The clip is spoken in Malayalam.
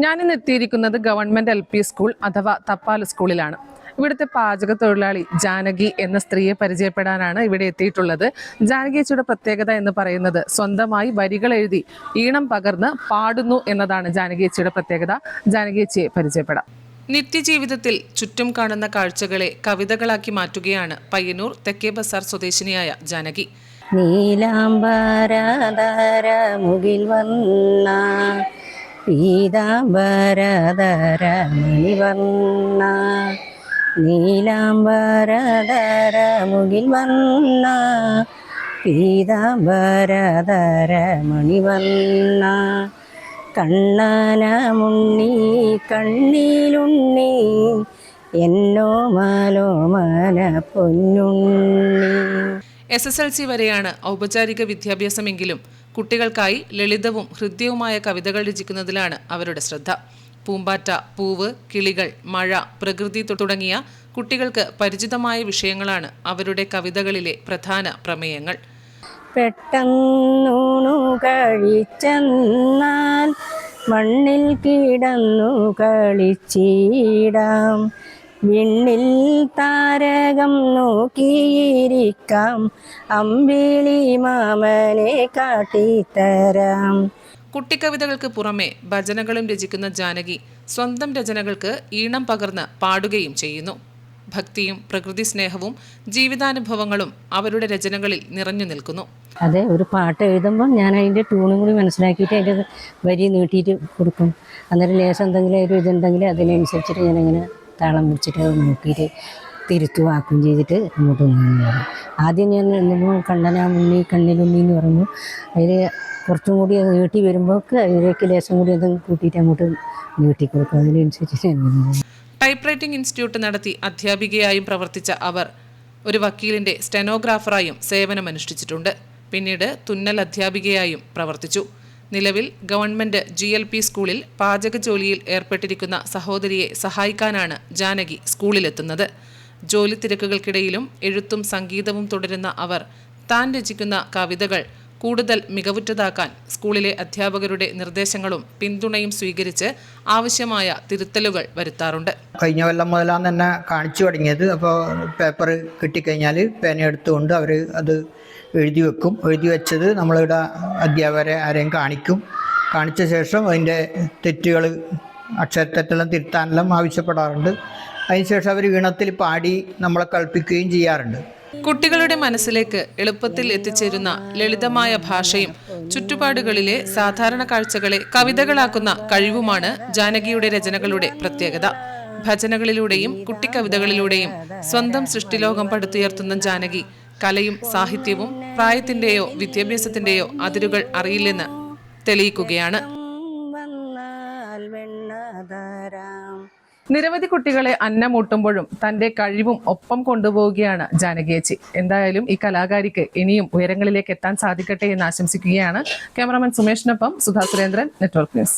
ഞാനിന്ന് എത്തിയിരിക്കുന്നത് ഗവൺമെന്റ് LP സ്കൂൾ അഥവാ തപ്പാൽ സ്കൂളിലാണ്. ഇവിടുത്തെ പാചക തൊഴിലാളി ജാനകി എന്ന സ്ത്രീയെ പരിചയപ്പെടാനാണ് ഇവിടെ എത്തിയിട്ടുള്ളത്. ജാനകിയച്ചിയുടെ പ്രത്യേകത എന്ന് പറയുന്നത് സ്വന്തമായി വരികൾ എഴുതി ഈണം പകർന്ന് പാടുന്നു എന്നതാണ് ജാനകിയച്ചിയുടെ പ്രത്യേകത. ജാനകിയച്ചിയെ പരിചയപ്പെടാം. നിത്യജീവിതത്തിൽ ചുറ്റും കാണുന്ന കാഴ്ചകളെ കവിതകളാക്കി മാറ്റുകയാണ് പയ്യന്നൂർ തെക്കേ ബസാർ സ്വദേശിനിയായ ജാനകി. നീലാംബരധര മുകിൽ വന്ന പീതാംബരധര മണിവർണ്ണ നീലാംബരധര മുകിൽ വന്ന പീതാംബരധര മണിവർണ്ണ കണ്ണനമുണ്ണി കണ്ണിലുണ്ണി എന്നോ മലോമന പൊന്നുണ്ണി. SSLC വരെയാണ് ഔപചാരിക വിദ്യാഭ്യാസമെങ്കിലും കുട്ടികൾക്കായി ലളിതവും ഹൃദ്യവുമായ കവിതകൾ രചിക്കുന്നതിലാണ് അവരുടെ ശ്രദ്ധ. പൂമ്പാറ്റ, പൂവ്, കിളികൾ, മഴ, പ്രകൃതി തുടങ്ങിയ കുട്ടികൾക്ക് പരിചിതമായ വിഷയങ്ങളാണ് അവരുടെ കവിതകളിലെ പ്രധാന പ്രമേയങ്ങൾ. പെട്ടെന്നൂണു കഴിച്ചെന്നാൽ മണ്ണിൽ കിടന്നു കളിച്ചിടാം, വിണ്ണിൽ താരകം നോക്കിയിരിക്കാം, അമ്പിളി മാമനെ കാട്ടിത്തരാം. കുട്ടിക്കവിതകൾക്ക് പുറമെ ഭജനകളും രചിക്കുന്ന ജാനകി സ്വന്തം രചനകൾക്ക് ഈണം പകർന്ന് പാടുകയും ചെയ്യുന്നു. ഭക്തിയും പ്രകൃതി സ്നേഹവും ജീവിതാനുഭവങ്ങളും അവരുടെ രചനകളിൽ നിറഞ്ഞു നിൽക്കുന്നു. അതെ, ഒരു പാട്ട് എഴുതുമ്പോൾ ഞാൻ അതിൻ്റെ ട്യൂണും കൂടി മനസ്സിലാക്കിയിട്ട് അതിൻ്റെ വരി നീട്ടിയിട്ട് കൊടുക്കും. അന്നേരം ലേശം എന്തെങ്കിലും ഒരു ഇതുണ്ടെങ്കിൽ അതിനനുസരിച്ചിട്ട് ഞാനിങ്ങനെ താളം വെച്ചിട്ട് നോക്കിയിട്ട് തിരുത്തുവാക്കുകയും ചെയ്തിട്ട് അങ്ങോട്ട് നീങ്ങും. ആദ്യം ഞാൻ കണ്ണനാമുണ്ണി കണ്ണിലുണ്ണി എന്ന് പറഞ്ഞു, അതിൽ കുറച്ചും കൂടി അത് നീട്ടി വരുമ്പോൾ അതിലേക്ക് ലേശം കൂടി അത് കൂട്ടിയിട്ട് അങ്ങോട്ട് നീട്ടി കൊടുക്കും. അതിനനുസരിച്ചിട്ട് ടൈപ്പ് റൈറ്റിംഗ് ഇൻസ്റ്റിറ്റ്യൂട്ട് നടത്തി അധ്യാപികയായും പ്രവർത്തിച്ച അവർ ഒരു വക്കീലിന്റെ സ്റ്റെനോഗ്രാഫറായും സേവനമനുഷ്ഠിച്ചിട്ടുണ്ട്. പിന്നീട് തുന്നൽ അധ്യാപികയായും പ്രവർത്തിച്ചു. നിലവിൽ ഗവൺമെന്റ് GLP സ്കൂളിൽ പാചക ജോലിയിൽ ഏർപ്പെട്ടിരിക്കുന്ന സഹോദരിയെ സഹായിക്കാനാണ് ജാനകി സ്കൂളിലെത്തുന്നത്. ജോലി തിരക്കുകൾക്കിടയിലും എഴുത്തും സംഗീതവും തുടരുന്ന അവർ താൻ രചിക്കുന്ന കവിതകൾ കൂടുതൽ മികവുറ്റതാക്കാൻ സ്കൂളിലെ അധ്യാപകരുടെ നിർദ്ദേശങ്ങളും പിന്തുണയും സ്വീകരിച്ച് ആവശ്യമായ തിരുത്തലുകൾ വരുത്താറുണ്ട്. കഴിഞ്ഞ കൊല്ലം മുതലാണ് തന്നെ കാണിച്ചു തുടങ്ങിയത്. അപ്പോൾ പേപ്പർ കിട്ടിക്കഴിഞ്ഞാൽ പേന എടുത്തുകൊണ്ട് അവർ അത് എഴുതി വെക്കും. എഴുതി വെച്ചത് നമ്മളിവിടെ അധ്യാപകരെ ആരെയും കാണിച്ച ശേഷം അതിൻ്റെ തെറ്റുകൾ അക്ഷരത്തെറ്റെല്ലാം തിരുത്താനെല്ലാം ആവശ്യപ്പെടാറുണ്ട്. അതിനുശേഷം അവർ ഈണത്തിൽ പാടി നമ്മളെ കളിപ്പിക്കുകയും ചെയ്യാറുണ്ട്. കുട്ടികളുടെ മനസ്സിലേക്ക് എളുപ്പത്തിൽ എത്തിച്ചേരുന്ന ലളിതമായ ഭാഷയും ചുറ്റുപാടുകളിലെ സാധാരണ കാഴ്ചകളെ കവിതകളാക്കുന്ന കഴിവുമാണ് ജാനകിയുടെ രചനകളുടെ പ്രത്യേകത. ഭജനകളിലൂടെയും കുട്ടിക്കവിതകളിലൂടെയും സ്വന്തം സൃഷ്ടിലോകം പടുത്തുയർത്തുന്ന ജാനകി കലയും സാഹിത്യവും പ്രായത്തിന്റെയോ വിദ്യാഭ്യാസത്തിന്റെയോ അതിരുകൾ അറിയില്ലെന്ന് തെളിയിക്കുകയാണ്. നിരവധി കുട്ടികളെ അന്നമൂട്ടുമ്പോഴും തന്റെ കഴിവും ഒപ്പം കൊണ്ടുപോവുകയാണ് ജാനകിയേച്ചി. എന്തായാലും ഈ കലാകാരിക്ക് ഇനിയും ഉയരങ്ങളിലേക്ക് എത്താൻ സാധിക്കട്ടെ എന്ന് ആശംസിക്കുകയാണ്. ക്യാമറാമാൻ സുമേഷിനൊപ്പം സുധാ സുരേന്ദ്രൻ, നെറ്റ്വർക്ക് ന്യൂസ്.